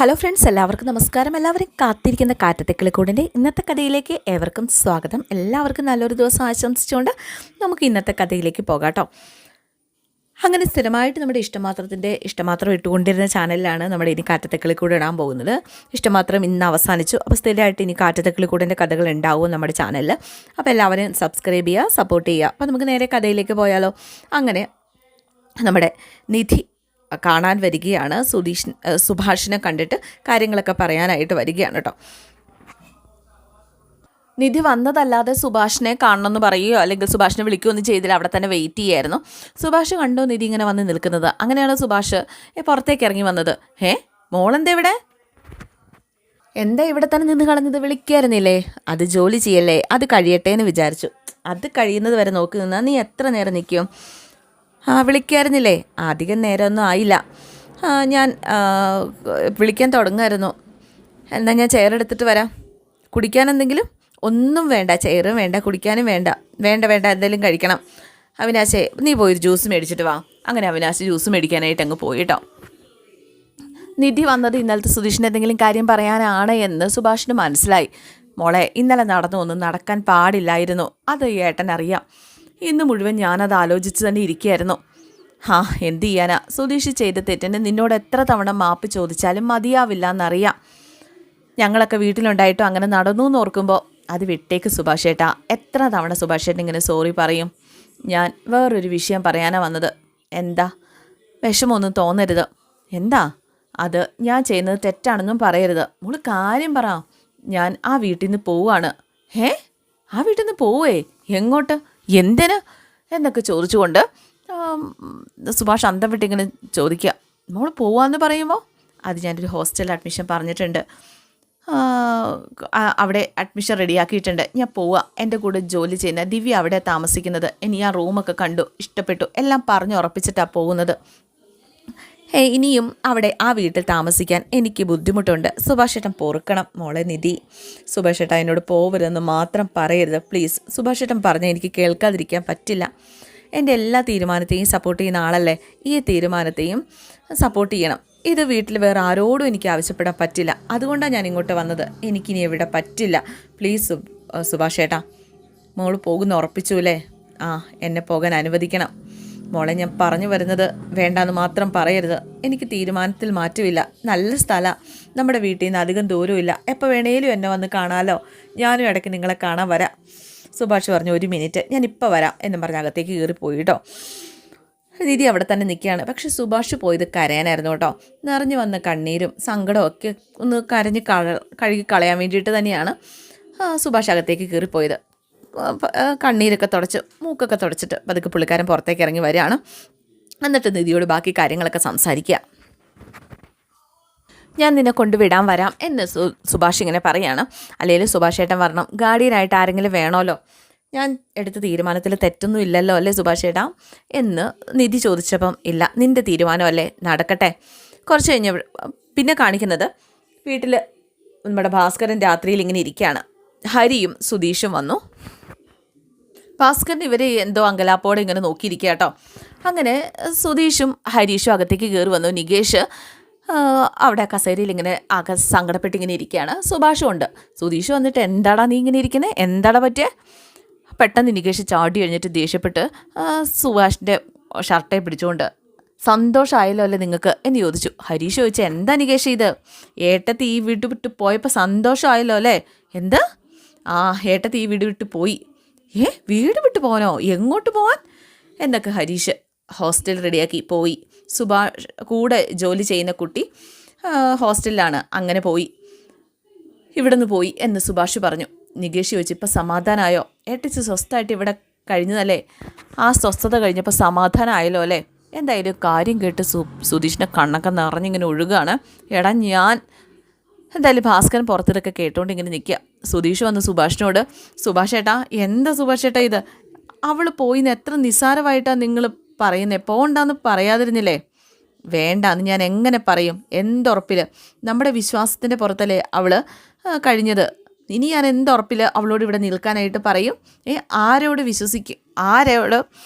Hello friends, എല്ലാവർക്കും നമസ്കാരം. എല്ലാവരും കാത്തിരിക്കുന്ന കാറ്റത്തെക്കിളിക്കൂടിൻ്റെ ഇന്നത്തെ കഥയിലേക്ക് ഏവർക്കും സ്വാഗതം. എല്ലാവർക്കും നല്ലൊരു ദിവസം ആശംസിച്ചുകൊണ്ട് നമുക്ക് ഇന്നത്തെ കഥയിലേക്ക് പോകാം കേട്ടോ. അങ്ങനെ സ്ഥിരമായിട്ട് നമ്മുടെ ഇഷ്ടമാത്രം ഇട്ടുകൊണ്ടിരുന്ന ചാനലിലാണ് നമ്മുടെ ഇനി കാറ്റത്തെക്കിളിക്കൂട് ഇടാൻ പോകുന്നത്. ഇഷ്ടമാത്രം ഇന്ന് അവസാനിച്ചു. അപ്പോൾ സ്ഥിരമായിട്ട് ഇനി കാറ്റത്തെക്കിളിക്കൂടിൻ്റെ കഥകൾ ഉണ്ടാവും നമ്മുടെ ചാനലിൽ. അപ്പോൾ എല്ലാവരും സബ്സ്ക്രൈബ് ചെയ്യുക, സപ്പോർട്ട് ചെയ്യുക. അപ്പോൾ നമുക്ക് നേരെ കഥയിലേക്ക് പോയാലോ. അങ്ങനെ നമ്മുടെ നിധി കാണാൻ വരികയാണ്. സുഭാഷിനെ കണ്ടിട്ട് കാര്യങ്ങളൊക്കെ പറയാനായിട്ട് വരികയാണ് കേട്ടോ. നിധി വന്നതല്ലാതെ സുഭാഷിനെ കാണണമെന്ന് പറയുകയോ അല്ലെങ്കിൽ സുഭാഷിനെ വിളിക്കുകയൊന്നും ചെയ്തില്ല. അവിടെ തന്നെ വെയിറ്റ് ചെയ്യായിരുന്നു. സുഭാഷ് കണ്ടു നിധി ഇങ്ങനെ വന്ന് നിൽക്കുന്നത്. അങ്ങനെയാണ് സുഭാഷ് പുറത്തേക്ക് ഇറങ്ങി വന്നത്. മോളെന്താ ഇവിടെ? എന്താ ഇവിടെ തന്നെ നിന്ന് കളഞ്ഞത്? വിളിക്കായിരുന്നില്ലേ? അത് ജോലി ചെയ്യല്ലേ, അത് കഴിയട്ടെ എന്ന് വിചാരിച്ചു. അത് കഴിയുന്നത് വരെ നോക്കി നിന്നാൽ നീ എത്ര നേരം നിൽക്കും? വിളിക്കായിരുന്നില്ലേ? അധികം നേരമൊന്നും ആയില്ല. ഞാൻ വിളിക്കാൻ തുടങ്ങുമായിരുന്നു. എന്നാൽ ഞാൻ ചെയർ എടുത്തിട്ട് വരാം. കുടിക്കാൻ എന്തെങ്കിലും? ഒന്നും വേണ്ട, ചെയറും വേണ്ട, കുടിക്കാനും വേണ്ട. എന്തെങ്കിലും കഴിക്കണം. അവിനാശേ, നീ പോയൊരു ജ്യൂസ് മേടിച്ചിട്ട് വാ. അങ്ങനെ അവിനാശ് ജ്യൂസ് മേടിക്കാനായിട്ട് അങ്ങ് പോയി കേട്ടോ. നിധി വന്നത് ഇന്നലത്തെ സുധീഷിന് എന്തെങ്കിലും കാര്യം പറയാനാണ് എന്ന് സുഭാഷിന് മനസ്സിലായി. മോളെ, ഇന്നലെ ഒന്നും നടക്കാൻ പാടില്ലായിരുന്നു. അത് ഏട്ടൻ അറിയാം. ഇന്ന് മുഴുവൻ ഞാനത് ആലോചിച്ച് തന്നെ ഇരിക്കുകയായിരുന്നു. എന്ത് ചെയ്യാനാ? സുധീഷ് ചെയ്ത തെറ്റിന് നിന്നോട് എത്ര തവണ മാപ്പ് ചോദിച്ചാലും മതിയാവില്ല എന്നറിയാം. ഞങ്ങളൊക്കെ വീട്ടിലുണ്ടായിട്ടും അങ്ങനെ നടന്നു എന്ന് ഓർക്കുമ്പോൾ അത് വിട്ടേക്ക് സുഭാഷേട്ടാ. എത്ര തവണ സുഭാഷേട്ടൻ ഇങ്ങനെ സോറി പറയും? ഞാൻ വേറൊരു വിഷയം പറയാനാണ് വന്നത്. എന്താ? വിഷമമൊന്നും തോന്നരുത്. എന്താ അത്? ഞാൻ ചെയ്യുന്നത് തെറ്റാണെന്നും പറയരുത്. മോള് കാര്യം പറ. ഞാൻ ആ വീട്ടിൽ നിന്ന് പോവുകയാണ്. ആ വീട്ടിൽ നിന്ന് പോവേ? എങ്ങോട്ട്? എന്തിന് എന്നൊക്കെ ചോദിച്ചുകൊണ്ട് സുഭാഷ് അന്തം വിട്ടിങ്ങനെ ചോദിക്കുക. മോൾ പോവാന്ന് പറയുമ്പോൾ അത് ഞാനൊരു ഹോസ്റ്റൽ അഡ്മിഷൻ പറഞ്ഞിട്ടുണ്ട്. അവിടെ അഡ്മിഷൻ റെഡിയാക്കിയിട്ടുണ്ട്. ഞാൻ പോവുക. എൻ്റെ കൂടെ ജോലി ചെയ്യുന്ന ദിവ്യ അവിടെ താമസിക്കുന്നത്. ഇനി ആ റൂമൊക്കെ കണ്ടു, ഇഷ്ടപ്പെട്ടു, എല്ലാം പറഞ്ഞ് ഉറപ്പിച്ചിട്ടാണ് പോകുന്നത്. ഇനിയും അവിടെ ആ വീട്ടിൽ താമസിക്കാൻ എനിക്ക് ബുദ്ധിമുട്ടുണ്ട്. സുഭാഷേട്ടൻ പൊറുക്കണം മോളെ നിധി. സുഭാഷേട്ടൻ എന്നോട് പോവരുതെന്ന് മാത്രം പറയരുത് പ്ലീസ്. സുഭാഷേട്ടൻ പറഞ്ഞാൽ എനിക്ക് കേൾക്കാതിരിക്കാൻ പറ്റില്ല. എൻ്റെ എല്ലാ തീരുമാനത്തെയും സപ്പോർട്ട് ചെയ്യുന്ന ആളല്ലേ. ഈ തീരുമാനത്തെയും സപ്പോർട്ട് ചെയ്യണം. ഇത് വീട്ടിൽ വേറെ ആരോടും എനിക്ക് ആവശ്യപ്പെടാൻ പറ്റില്ല. അതുകൊണ്ടാണ് ഞാൻ ഇങ്ങോട്ട് വന്നത്. എനിക്കിനി എവിടെ പറ്റില്ല. പ്ലീസ് സുഭാഷേട്ടാ. മോള് പോകുന്ന ഉറപ്പിച്ചു അല്ലേ? എന്നെ പോകാൻ അനുവദിക്കണം. മോളെ, ഞാൻ പറഞ്ഞു വരുന്നത് വേണ്ടാന്ന് മാത്രം പറയരുത്. എനിക്ക് തീരുമാനത്തിൽ മാറ്റമില്ല. നല്ല സ്ഥലമാണ്. നമ്മുടെ വീട്ടിൽ നിന്ന് അധികം ദൂരമില്ല. എപ്പോൾ വേണേലും എന്നെ വന്ന് കാണാമല്ലോ. ഞാനും ഇടയ്ക്ക് നിങ്ങളെ കാണാൻ വരാം. സുഭാഷ് പറഞ്ഞു, 1 മിനിറ്റ്, ഞാൻ ഇപ്പോൾ വരാം എന്നും പറഞ്ഞ് അകത്തേക്ക് കയറിപ്പോയി കേട്ടോ. നിധി അവിടെ തന്നെ നിൽക്കുകയാണ്. പക്ഷെ സുഭാഷ് പോയത് കരയാനായിരുന്നു കേട്ടോ. നിറഞ്ഞു വന്ന കണ്ണീരും സങ്കടമൊക്കെ ഒന്ന് കഴുകി കളയാൻ വേണ്ടിയിട്ട് തന്നെയാണ് സുഭാഷ് അകത്തേക്ക് കയറിപ്പോയത്. കണ്ണീരൊക്കെ തുടച്ച് മൂക്കൊക്കെ തുടച്ചിട്ട് പതുക്കെ പുള്ളിക്കാരൻ പുറത്തേക്ക് ഇറങ്ങി വരികയാണ്. എന്നിട്ട് നിധിയോട് ബാക്കി കാര്യങ്ങളൊക്കെ സംസാരിക്കുക. ഞാൻ നിന്നെ കൊണ്ടുവിടാൻ വരാം എന്ന് സുഭാഷ് ഇങ്ങനെ പറയുകയാണ്. അല്ലെങ്കിൽ സുഭാഷ് ഏട്ടൻ വരണം. ഗാർഡിയനായിട്ട് ആരെങ്കിലും വേണമല്ലോ. ഞാൻ എടുത്ത തീരുമാനത്തിൽ തെറ്റൊന്നും ഇല്ലല്ലോ അല്ലേ സുഭാഷ് ഏട്ടാ എന്ന് നിധി ചോദിച്ചപ്പം ഇല്ല, നിൻ്റെ തീരുമാനമല്ലേ, നടക്കട്ടെ. കുറച്ച് കഴിഞ്ഞ് പിന്നെ കാണിക്കുന്നത് വീട്ടിൽ നമ്മുടെ ഭാസ്കരൻ രാത്രിയിൽ ഇങ്ങനെ ഇരിക്കുകയാണ്. ഹരിയും സുധീഷും വന്നു. ഭാസ്കരൻ ഇവർ എന്തോ അങ്കലാപ്പോടെ ഇങ്ങനെ നോക്കിയിരിക്കുക കേട്ടോ. അങ്ങനെ സുധീഷും ഹരീഷും അകത്തേക്ക് കയറി വന്നു. നികേഷ് അവിടെ കസേരയിൽ ഇങ്ങനെ ആകെ സങ്കടപ്പെട്ടിങ്ങനെ ഇരിക്കുകയാണ്. സുഭാഷും ഉണ്ട്. സുധീഷ് വന്നിട്ട് എന്താടാ നീ ഇങ്ങനെ ഇരിക്കുന്നത്? എന്താടാ പറ്റിയേ? പെട്ടെന്ന് നികേഷ് ചാടി കഴിഞ്ഞിട്ട് ദേഷ്യപ്പെട്ട് സുഭാഷിൻ്റെ ഷർട്ടെ പിടിച്ചുകൊണ്ട് സന്തോഷമായല്ലോ അല്ലേ നിങ്ങൾക്ക് എന്ന് ചോദിച്ചു. ഹരീഷ് ചോദിച്ചു, എന്താ നികേഷ് ഇത്? ഏട്ടത്തി ഈ വീട് വിട്ട് പോയപ്പോൾ സന്തോഷമായല്ലോ അല്ലേ? എന്താ? ഏട്ടത്തി ഈ വീട് വിട്ട് പോയി. വീട് വിട്ട് പോകാനോ? എങ്ങോട്ട് പോകാൻ എന്നൊക്കെ ഹരീഷ് ഹോസ്റ്റൽ റെഡിയാക്കി പോയി. സുഭാഷ് കൂടെ ജോലി ചെയ്യുന്ന കുട്ടി ഹോസ്റ്റലിലാണ്, അങ്ങനെ പോയി, ഇവിടെ നിന്ന് പോയി എന്ന് സുഭാഷ് പറഞ്ഞു. നികേഷ് ചോദിച്ചു, ഇപ്പം സമാധാനമായോ? ഏട്ടിച്ച് സ്വസ്ഥമായിട്ട് ഇവിടെ കഴിഞ്ഞതല്ലേ? ആ സ്വസ്ഥത കഴിഞ്ഞപ്പോൾ സമാധാനമായല്ലോ അല്ലേ? എന്തായാലും കാര്യം കേട്ട് സുധീഷിൻ്റെ കണ്ണൊക്കെ നിറഞ്ഞിങ്ങനെ ഒഴുകാണ്. എടാ ഞാൻ എന്തായാലും ഭാസ്കരൻ പുറത്തിട്ടൊക്കെ കേട്ടോണ്ട് ഇങ്ങനെ നിൽക്കുക. സുധീഷ് വന്ന് സുഭാഷിനോട്, സുഭാഷ് ഏട്ടാ, എന്താ സുഭാഷ് ഏട്ടാ ഇത്? അവൾ പോയിന്ന് എത്ര നിസ്സാരമായിട്ടാണ് നിങ്ങൾ പറയുന്നത്. പോകണ്ടെന്ന് പറയാതിരുന്നില്ലേ? വേണ്ടാന്ന് ഞാൻ എങ്ങനെ പറയും? എന്തുറപ്പിൽ? നമ്മുടെ വിശ്വാസത്തിൻ്റെ പുറത്തല്ലേ അവൾ കഴിഞ്ഞത്. ഇനി ഞാൻ എന്തുറപ്പിൽ അവളോട് ഇവിടെ നിൽക്കാനായിട്ട് പറയും? ആരോട് വിശ്വസിക്കും? ആരോട്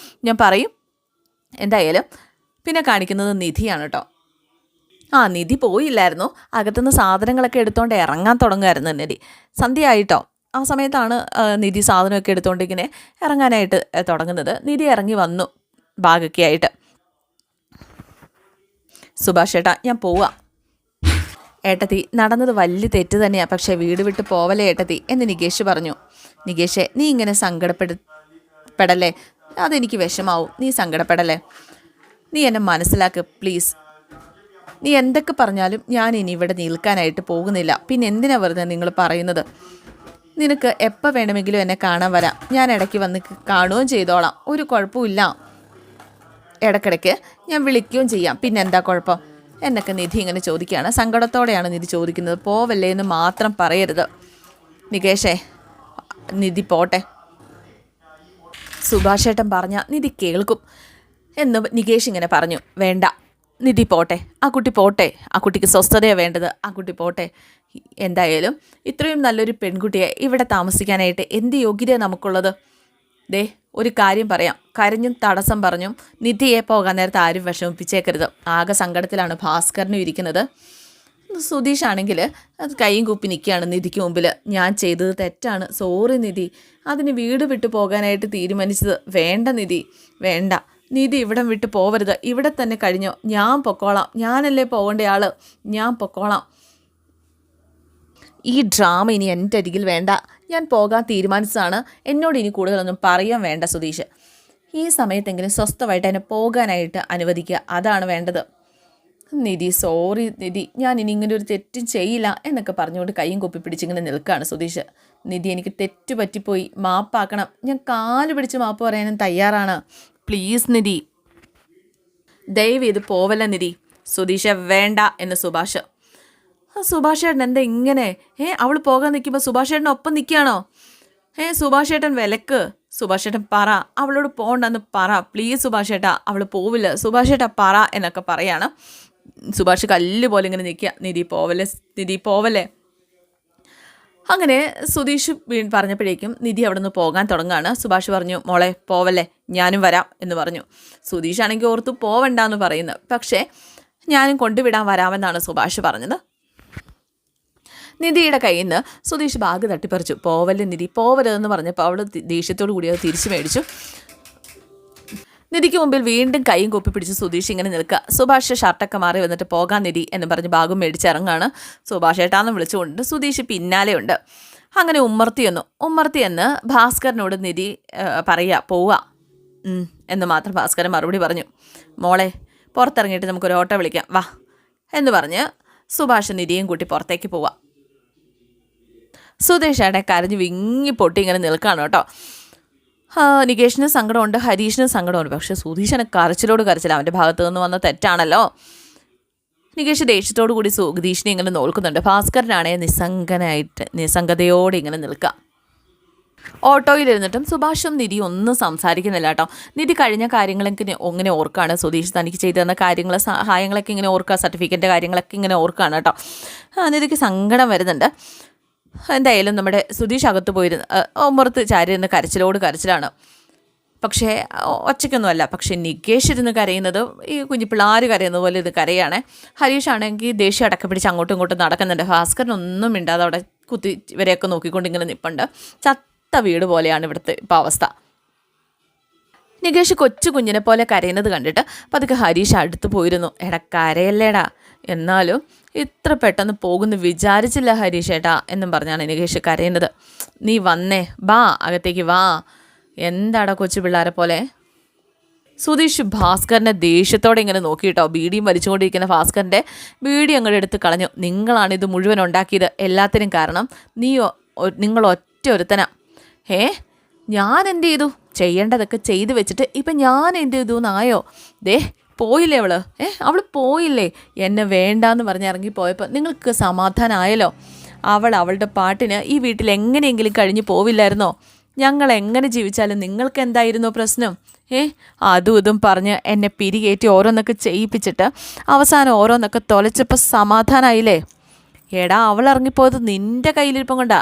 ഞാൻ പറയും? എന്തായാലും പിന്നെ കാണിക്കുന്നത് നിധിയാണ് കേട്ടോ. ആ നിധി പോയില്ലായിരുന്നു, അകത്തുനിന്ന് സാധനങ്ങളൊക്കെ എടുത്തുകൊണ്ട് ഇറങ്ങാൻ തുടങ്ങുമായിരുന്നു നിധി. സന്ധ്യ ആയിട്ടോ. ആ സമയത്താണ് നിധി സാധനമൊക്കെ എടുത്തുകൊണ്ട് ഇങ്ങനെ ഇറങ്ങാനായിട്ട് തുടങ്ങുന്നത്. നിധി ഇറങ്ങി വന്നു ബാഗൊക്കെ ആയിട്ട്. സുഭാഷ് ഏട്ടാ ഞാൻ പോവാം. ഏട്ടത്തി നടന്നത് വലിയ തെറ്റ് തന്നെയാണ്, പക്ഷേ വീട് വിട്ട് പോവലേ ഏട്ടത്തി എന്ന് നികേഷ് പറഞ്ഞു. നികേഷേ നീ ഇങ്ങനെ സങ്കടപ്പെടല്ലേ, അതെനിക്ക് വിഷമാവും. നീ സങ്കടപ്പെടല്ലേ, നീ എന്നെ മനസ്സിലാക്ക് പ്ലീസ്. നീ എന്തൊക്കെ പറഞ്ഞാലും ഞാൻ ഇനി ഇവിടെ നിൽക്കാനായിട്ട് പോകുന്നില്ല. പിന്നെ എന്തിനാ വെറുതെ നിങ്ങൾ പറയുന്നത്? നിനക്ക് എപ്പോൾ വേണമെങ്കിലും എന്നെ കാണാൻ വരാം, ഞാൻ ഇടയ്ക്ക് വന്ന് കാണുകയും ചെയ്തോളാം, ഒരു കുഴപ്പമില്ല. ഇടയ്ക്കിടയ്ക്ക് ഞാൻ വിളിക്കുകയും ചെയ്യാം, പിന്നെ എന്താ കുഴപ്പം എന്നൊക്കെ നിധി ഇങ്ങനെ ചോദിക്കുകയാണ്. സങ്കടത്തോടെയാണ് നിധി ചോദിക്കുന്നത്. പോവല്ലേ എന്ന് മാത്രം പറയരുത് നികേഷേ, നിധി പോട്ടെ. സുഭാഷേട്ടൻ പറഞ്ഞ നിധി കേൾക്കും എന്ന് നികേഷ് ഇങ്ങനെ പറഞ്ഞു. വേണ്ട നിധി പോട്ടെ, ആ കുട്ടി പോട്ടെ, ആ കുട്ടിക്ക് സ്വസ്ഥതയാണ് വേണ്ടത്, ആ കുട്ടി പോട്ടെ. എന്തായാലും ഇത്രയും നല്ലൊരു പെൺകുട്ടിയെ ഇവിടെ താമസിക്കാനായിട്ട് എന്ത് യോഗ്യതയാണ് നമുക്കുള്ളത്? ദേ ഒരു കാര്യം പറയാം, കരഞ്ഞും തടസ്സം പറഞ്ഞും നിധിയെ പോകാൻ നേരത്തെ ആരും വിഷമിപ്പിച്ചേക്കരുത്. ആകെ സങ്കടത്തിലാണ് ഭാസ്കരനും ഇരിക്കുന്നത്. സുധീഷാണെങ്കിൽ അത് കൈയും കൂപ്പി നിൽക്കുകയാണ് നിധിക്ക് മുമ്പിൽ. ഞാൻ ചെയ്തത് തെറ്റാണ്, സോറി നിധി, അതിന് വീട് വിട്ടു പോകാനായിട്ട് തീരുമാനിച്ചത്. വേണ്ട നിധി, വേണ്ട, നിധി ഇവിടം വിട്ട് പോവരുത്, ഇവിടെ തന്നെ കഴിഞ്ഞോ, ഞാൻ പൊക്കോളാം, ഞാനല്ലേ പോകേണ്ടയാൾ, ഞാൻ പൊക്കോളാം. ഈ ഡ്രാമ ഇനി എൻ്റെ അരികിൽ വേണ്ട, ഞാൻ പോകാൻ തീരുമാനിച്ചതാണ്, എന്നോട് ഇനി കൂടുതലൊന്നും പറയാൻ വേണ്ട സുധീഷ്. ഈ സമയത്തെങ്കിലും സ്വസ്ഥമായിട്ട് എന്നെ പോകാനായിട്ട് അനുവദിക്കുക, അതാണ് വേണ്ടത്. നിധി സോറി നിധി, ഞാൻ ഇനി ഇങ്ങനെ ഒരു തെറ്റും ചെയ്യില്ല എന്നൊക്കെ പറഞ്ഞുകൊണ്ട് കൈയും കൊപ്പി പിടിച്ചിങ്ങനെ നിൽക്കുകയാണ് സുധീഷ്. നിധി എനിക്ക് തെറ്റു പറ്റിപ്പോയി, മാപ്പാക്കണം, ഞാൻ കാല് പിടിച്ച് മാപ്പ് പറയാനും തയ്യാറാണ്, പ്ലീസ് നിധി, ദയവ് ഇത് പോവല്ല നിധി. സുധീഷ വേണ്ട എന്ന് സുഭാഷ്. സുഭാഷ് ഏട്ടൻ എന്താ ഇങ്ങനെ? അവൾ പോകാൻ നിൽക്കുമ്പോൾ സുഭാഷ് ഏട്ടനൊപ്പം നിൽക്കുകയാണോ? സുഭാഷ് ഏട്ടൻ വിലക്ക്, സുഭാഷ് ഏട്ടൻ പറ, അവളോട് പോകണ്ടെന്ന് പറ പ്ലീസ് സുഭാഷ് ഏട്ടാ, അവൾ പോവില്ല, സുഭാഷ് ഏട്ടാ പറ എന്നൊക്കെ പറയാണ്. സുഭാഷ് കല്ല് പോലെ ഇങ്ങനെ നിൽക്കുക. നിധി പോവല്ലേ, നിധി പോവല്ലേ. അങ്ങനെ സുധീഷ് പറഞ്ഞപ്പോഴേക്കും നിധി അവിടെ നിന്ന് പോകാൻ തുടങ്ങുകയാണ്. സുഭാഷ് പറഞ്ഞു, മോളെ പോവല്ലേ, ഞാനും വരാം എന്ന് പറഞ്ഞു. സുധീഷ് ആണെങ്കിൽ ഓർത്ത് പോവണ്ടെന്ന് പറയുന്നത്, പക്ഷേ ഞാനും കൊണ്ടുവിടാൻ വരാമെന്നാണ് സുഭാഷ് പറഞ്ഞത്. നിധിയുടെ കയ്യിൽ നിന്ന് സുധീഷ് ബാഗ് തട്ടിപ്പറിച്ചു. പോവല്ലേ നിധി, പോവരുതെന്ന് പറഞ്ഞപ്പോൾ അവൾ ദേഷ്യത്തോടു കൂടി അത് തിരിച്ചു മേടിച്ചു. നിധിക്ക് മുമ്പിൽ വീണ്ടും കൈയും കൊപ്പി പിടിച്ച് സുധീഷ് ഇങ്ങനെ നിൽക്കുക. സുഭാഷ് ഷർട്ടൊക്കെ മാറി വന്നിട്ട് പോകാൻ നിധി എന്ന് പറഞ്ഞ് ബാഗും മേടിച്ചിറങ്ങാണ്. സുഭാഷ് ഏട്ടാന്ന് വിളിച്ചുകൊണ്ട് സുധീഷ് പിന്നാലെ ഉണ്ട്. അങ്ങനെ ഉമ്മർത്തിയെന്ന് ഭാസ്കരനോട് നിധി പറയുക, പോവുക എന്ന് മാത്രം ഭാസ്കരൻ മറുപടി പറഞ്ഞു. മോളെ പുറത്തിറങ്ങിയിട്ട് നമുക്കൊരു ഓട്ടോ വിളിക്കാം വാ എന്ന് പറഞ്ഞ് സുഭാഷ് നിധിയും കൂട്ടി പുറത്തേക്ക് പോവാം. സുധീഷേടെ കരഞ്ഞ് വിങ്ങി പൊട്ടി ഇങ്ങനെ നിൽക്കുകയാണ് കേട്ടോ. നികേഷിന് സങ്കടമുണ്ട്, ഹരീഷിന് സങ്കടമുണ്ട്, പക്ഷേ സുധീഷന് കരച്ചില്ല. അവൻ്റെ ഭാഗത്ത് നിന്ന് വന്ന തെറ്റാണല്ലോ. നികേഷ് ദേഷ്യത്തോടു കൂടി സുധീഷിനെ ഇങ്ങനെ നോക്കുന്നുണ്ട്. ഭാസ്കരനാണേ നിസ്സംഗതയോടെ ഇങ്ങനെ നിൽക്കുക. ഓട്ടോയിലിരുന്നിട്ടും സുഭാഷും നിധി ഒന്നും സംസാരിക്കുന്നില്ല കേട്ടോ. നിധി കഴിഞ്ഞ കാര്യങ്ങളൊക്കെ ഇങ്ങനെ ഓർക്കുകയാണ്. സുധീഷ് തനിക്ക് ചെയ്തു തന്ന കാര്യങ്ങൾ, സഹായങ്ങളൊക്കെ ഇങ്ങനെ ഓർക്കുക, സർട്ടിഫിക്കറ്റിൻ്റെ കാര്യങ്ങളൊക്കെ ഇങ്ങനെ ഓർക്കുകയാണ് കേട്ടോ. നിധിക്ക് സങ്കടം വരുന്നുണ്ട്. എന്തായാലും നമ്മുടെ സുധീഷ് അകത്ത് പോയിരുന്ന് ഉമ്മർത്ത് ചാരിയിരുന്ന് കരച്ചിലാണ്. പക്ഷേ ഒച്ചയ്ക്കൊന്നുമല്ല. പക്ഷേ നികേഷ് ഇരുന്ന് കരയുന്നത് ഈ കുഞ്ഞു പിള്ളേർ കരയുന്നത് പോലെ ഇത് കരയാണ്. ഹരീഷ് ആണെങ്കിൽ ദേഷ്യം അടക്കം പിടിച്ച് അങ്ങോട്ടും ഇങ്ങോട്ടും നടക്കുന്നുണ്ട്. ഭാസ്കരനൊന്നും മിണ്ടാതെ അവിടെ ഇവരെയൊക്കെ നോക്കിക്കൊണ്ട് ഇങ്ങനെ നിൽപ്പുണ്ട്. ചത്ത വീട് പോലെയാണ് ഇവിടുത്തെ ഇപ്പോൾ അവസ്ഥ. നികേഷ് കൊച്ചു കുഞ്ഞിനെ പോലെ കരയുന്നത് കണ്ടിട്ട് പതുക്കെ ഹരീഷ് അടുത്ത് പോയിരുന്നു. എടാ കരയല്ലേടാ, എന്നാലും ഇത്ര പെട്ടെന്ന് പോകുന്നു വിചാരിച്ചില്ല ഹരീഷ് ഏട്ടാ എന്നും പറഞ്ഞാണ് നികേഷ് കരയുന്നത്. നീ വന്നേ, വാ അകത്തേക്ക് വാ, എന്താടാ കൊച്ചു പിള്ളേരെ പോലെ. സുധീഷ് ഭാസ്കരനെ ദേഷ്യത്തോടെ ഇങ്ങനെ നോക്കിയിട്ടോ. ബീഡിയും വലിച്ചുകൊണ്ടിരിക്കുന്ന ഭാസ്കരൻ്റെ ബീഡി അങ്ങോട്ട് എടുത്ത് കളഞ്ഞു. നിങ്ങളാണ് ഇത് മുഴുവൻ ഉണ്ടാക്കിയത്, എല്ലാത്തിനും കാരണം നിങ്ങൾ ഒറ്റ ഒരുത്തനാ. ഞാൻ എന്ത് ചെയ്തു? ചെയ്യേണ്ടതൊക്കെ ചെയ്ത് വെച്ചിട്ട് ഇപ്പം ഞാൻ എന്ത് ചെയ്തു എന്നായോ? ദേ പോയില്ലേ അവൾ പോയില്ലേ, എന്നെ വേണ്ടാന്ന് പറഞ്ഞ് ഇറങ്ങിപ്പോയപ്പോൾ നിങ്ങൾക്ക് സമാധാനമായല്ലോ. അവളുടെ പാട്ടിന് ഈ വീട്ടിൽ എങ്ങനെയെങ്കിലും കഴിഞ്ഞ് പോവില്ലായിരുന്നോ? ഞങ്ങൾ എങ്ങനെ ജീവിച്ചാലും നിങ്ങൾക്ക് എന്തായിരുന്നു പ്രശ്നം? അതും ഇതും പറഞ്ഞ് എന്നെ പിരികേറ്റി ഓരോന്നൊക്കെ ചെയ്യിപ്പിച്ചിട്ട് അവസാനം ഓരോന്നൊക്കെ തൊലച്ചപ്പോൾ സമാധാനമായില്ലേ? എടാ അവൾ ഇറങ്ങിപ്പോയത് നിൻ്റെ കയ്യിലിരിപ്പം കൊണ്ടാ.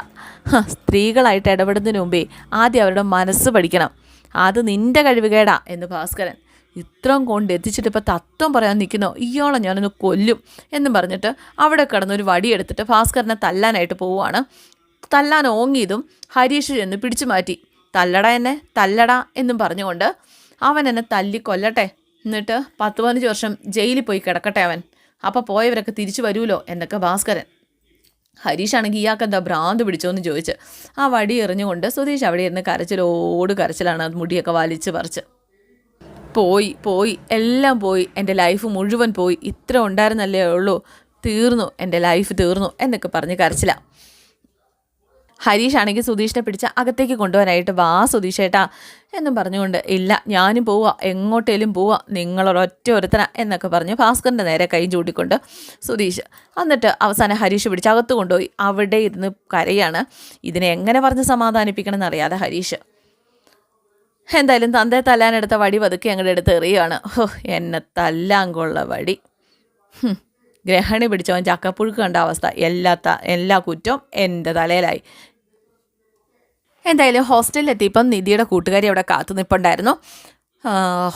സ്ത്രീകളായിട്ട് ഇടപെടുന്നതിന് മുമ്പേ ആദ്യം അവരുടെ മനസ്സ് പഠിക്കണം, അത് നിൻ്റെ കഴിവുകേടാ എന്ന് ഭാസ്കരൻ. ഇത്രയും കൊണ്ട് എത്തിച്ചിട്ട് ഇപ്പോൾ തത്വം പറയാൻ നിൽക്കുന്നോ, ഇയാളെ ഞാനൊന്ന് കൊല്ലും എന്നും പറഞ്ഞിട്ട് അവിടെ കിടന്നൊരു വടിയെടുത്തിട്ട് ഭാസ്കരനെ തല്ലാനായിട്ട് പോവുകയാണ്. തല്ലാൻ ഓങ്ങിയതും ഹരീഷ് ചെന്ന് പിടിച്ചു മാറ്റി. തല്ലട എന്നെ, തല്ലട എന്നും പറഞ്ഞുകൊണ്ട് അവൻ എന്നെ തല്ലി കൊല്ലട്ടെ, എന്നിട്ട് 10-15 വർഷം ജയിലിൽ പോയി കിടക്കട്ടെ അവൻ, അപ്പോൾ പോയവരൊക്കെ തിരിച്ചു വരുമല്ലോ എന്നൊക്കെ ഭാസ്കരൻ. ഹരീഷാണെങ്കിൽ ഇയാൾക്ക് എന്താ ഭ്രാന്ത് പിടിച്ചോന്ന് ചോദിച്ച് ആ വടി എറിഞ്ഞുകൊണ്ട് സുധീഷ് അവിടെ ഇരുന്ന് കരച്ചിലാണ്. അത് മുടിയൊക്കെ വലിച്ച് പറിച്ച് പോയി എല്ലാം പോയി, എൻ്റെ ലൈഫ് മുഴുവൻ പോയി, ഇത്ര ഉണ്ടായിരുന്നല്ലേ ഉള്ളൂ, തീർന്നു, എൻ്റെ ലൈഫ് തീർന്നു എന്നൊക്കെ പറഞ്ഞ് കരച്ചില. ഹരീഷാണെങ്കിൽ സുധീഷിനെ പിടിച്ച് അകത്തേക്ക് കൊണ്ടുപോകാനായിട്ട് വാ സുധീഷേട്ടാ എന്നും പറഞ്ഞുകൊണ്ട് ഇല്ല ഞാനും പോവാ, എങ്ങോട്ടേലും പോവാ, നിങ്ങളൊരൊറ്റ ഒരുത്തന എന്നൊക്കെ പറഞ്ഞ് ഭാസ്കറിൻ്റെ നേരെ കൈ ചൂണ്ടിക്കൊണ്ട് സുധീഷ്. എന്നിട്ട് അവസാനം ഹരീഷ് പിടിച്ച് അകത്ത് കൊണ്ടുപോയി അവിടെ ഇരുന്ന് കരയാണ്. ഇതിനെ എങ്ങനെ പറഞ്ഞ് സമാധാനിപ്പിക്കണം എന്നറിയാതെ ഹരീഷ്. എന്തായാലും തന്തേ തല്ലാനെടുത്ത വടി പതുക്കെ അങ്ങോട്ട് എടുത്ത് എറിയുകയാണ്. എന്നെ തല്ലാൻ കൊള്ള വടി. ഗ്രഹണി പിടിച്ചവൻ ചക്കപ്പുഴുക്ക് കണ്ട അവസ്ഥ, എല്ലാ കുറ്റവും എൻ്റെ തലയിലായി. എന്തായാലും ഹോസ്റ്റലിലെത്തിയപ്പം നിധിയുടെ കൂട്ടുകാരി അവിടെ കാത്തു നിൽപ്പുണ്ടായിരുന്നു.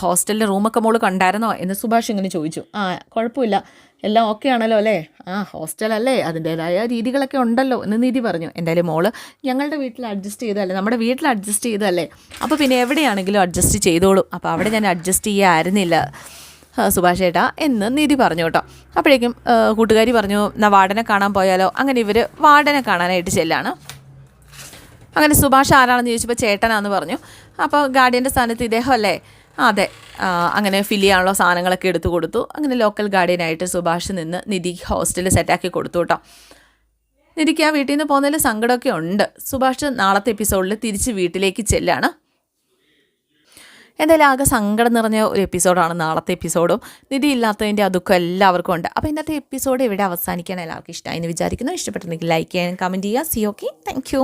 ഹോസ്റ്റലിലെ റൂമൊക്കെ മോള് കണ്ടായിരുന്നോ എന്ന് സുഭാഷ് ഇങ്ങനെ ചോദിച്ചു. കുഴപ്പമില്ല, എല്ലാം ഓക്കെ ആണല്ലോ അല്ലേ? ഹോസ്റ്റലല്ലേ, അതിൻ്റേതായ രീതികളൊക്കെ ഉണ്ടല്ലോ എന്ന് നിധി പറഞ്ഞു. എന്തായാലും മോള് ഞങ്ങളുടെ വീട്ടിൽ അഡ്ജസ്റ്റ് ചെയ്തതല്ലേ, നമ്മുടെ വീട്ടിൽ അഡ്ജസ്റ്റ് ചെയ്തതല്ലേ, അപ്പോൾ പിന്നെ എവിടെയാണെങ്കിലും അഡ്ജസ്റ്റ് ചെയ്തോളും, അപ്പോൾ അവിടെ ഞാൻ അഡ്ജസ്റ്റ് ചെയ്യാമായിരുന്നില്ല സുഭാഷ് ചേട്ടാ എന്ന് നിധി പറഞ്ഞു കേട്ടോ. അപ്പോഴേക്കും കൂട്ടുകാരി പറഞ്ഞു എന്നാൽ വാർഡനെ കാണാൻ പോയാലോ. അങ്ങനെ ഇവർ വാർഡനെ കാണാനായിട്ട് ചെല്ലാണ്. അങ്ങനെ സുഭാഷ് ആരാണെന്ന് ചോദിച്ചപ്പോൾ ചേട്ടനാണെന്ന് പറഞ്ഞു. അപ്പോൾ ഗാർഡിയൻ്റെ സ്ഥാനത്ത് ഇദ്ദേഹം അല്ലേ? അതെ. അങ്ങനെ ഫില്ല് ചെയ്യാനുള്ള സാധനങ്ങളൊക്കെ എടുത്തു കൊടുത്തു. അങ്ങനെ ലോക്കൽ ഗാർഡിയനായിട്ട് സുഭാഷ് നിന്ന് നിധി ഹോസ്റ്റലിൽ സെറ്റാക്കി കൊടുത്തു കേട്ടോ. നിധിക്ക് ആ വീട്ടിൽ നിന്ന് പോകുന്നതിൽ സങ്കടമൊക്കെ ഉണ്ട്. സുഭാഷ് നാളത്തെ എപ്പിസോഡിൽ തിരിച്ച് വീട്ടിലേക്ക് ചെല്ലാണ്. എന്തായാലും ആകെ സങ്കടം നിറഞ്ഞ ഒരു എപ്പിസോഡാണ് നാളത്തെ എപ്പിസോഡും. നിധി ഇല്ലാത്തതിൻ്റെ ദുഃഖം എല്ലാവർക്കും ഉണ്ട്. അപ്പോൾ ഇന്നത്തെ എപ്പിസോഡ് ഇവിടെ അവസാനിക്കാൻ എല്ലാവർക്കും ഇഷ്ടമായി എന്ന് വിചാരിക്കുന്നു. ഇഷ്ടപ്പെട്ടിട്ടുണ്ടെങ്കിൽ ലൈക്ക് ചെയ്യാനും കമൻറ്റ് ചെയ്യുക. C okay, thank you.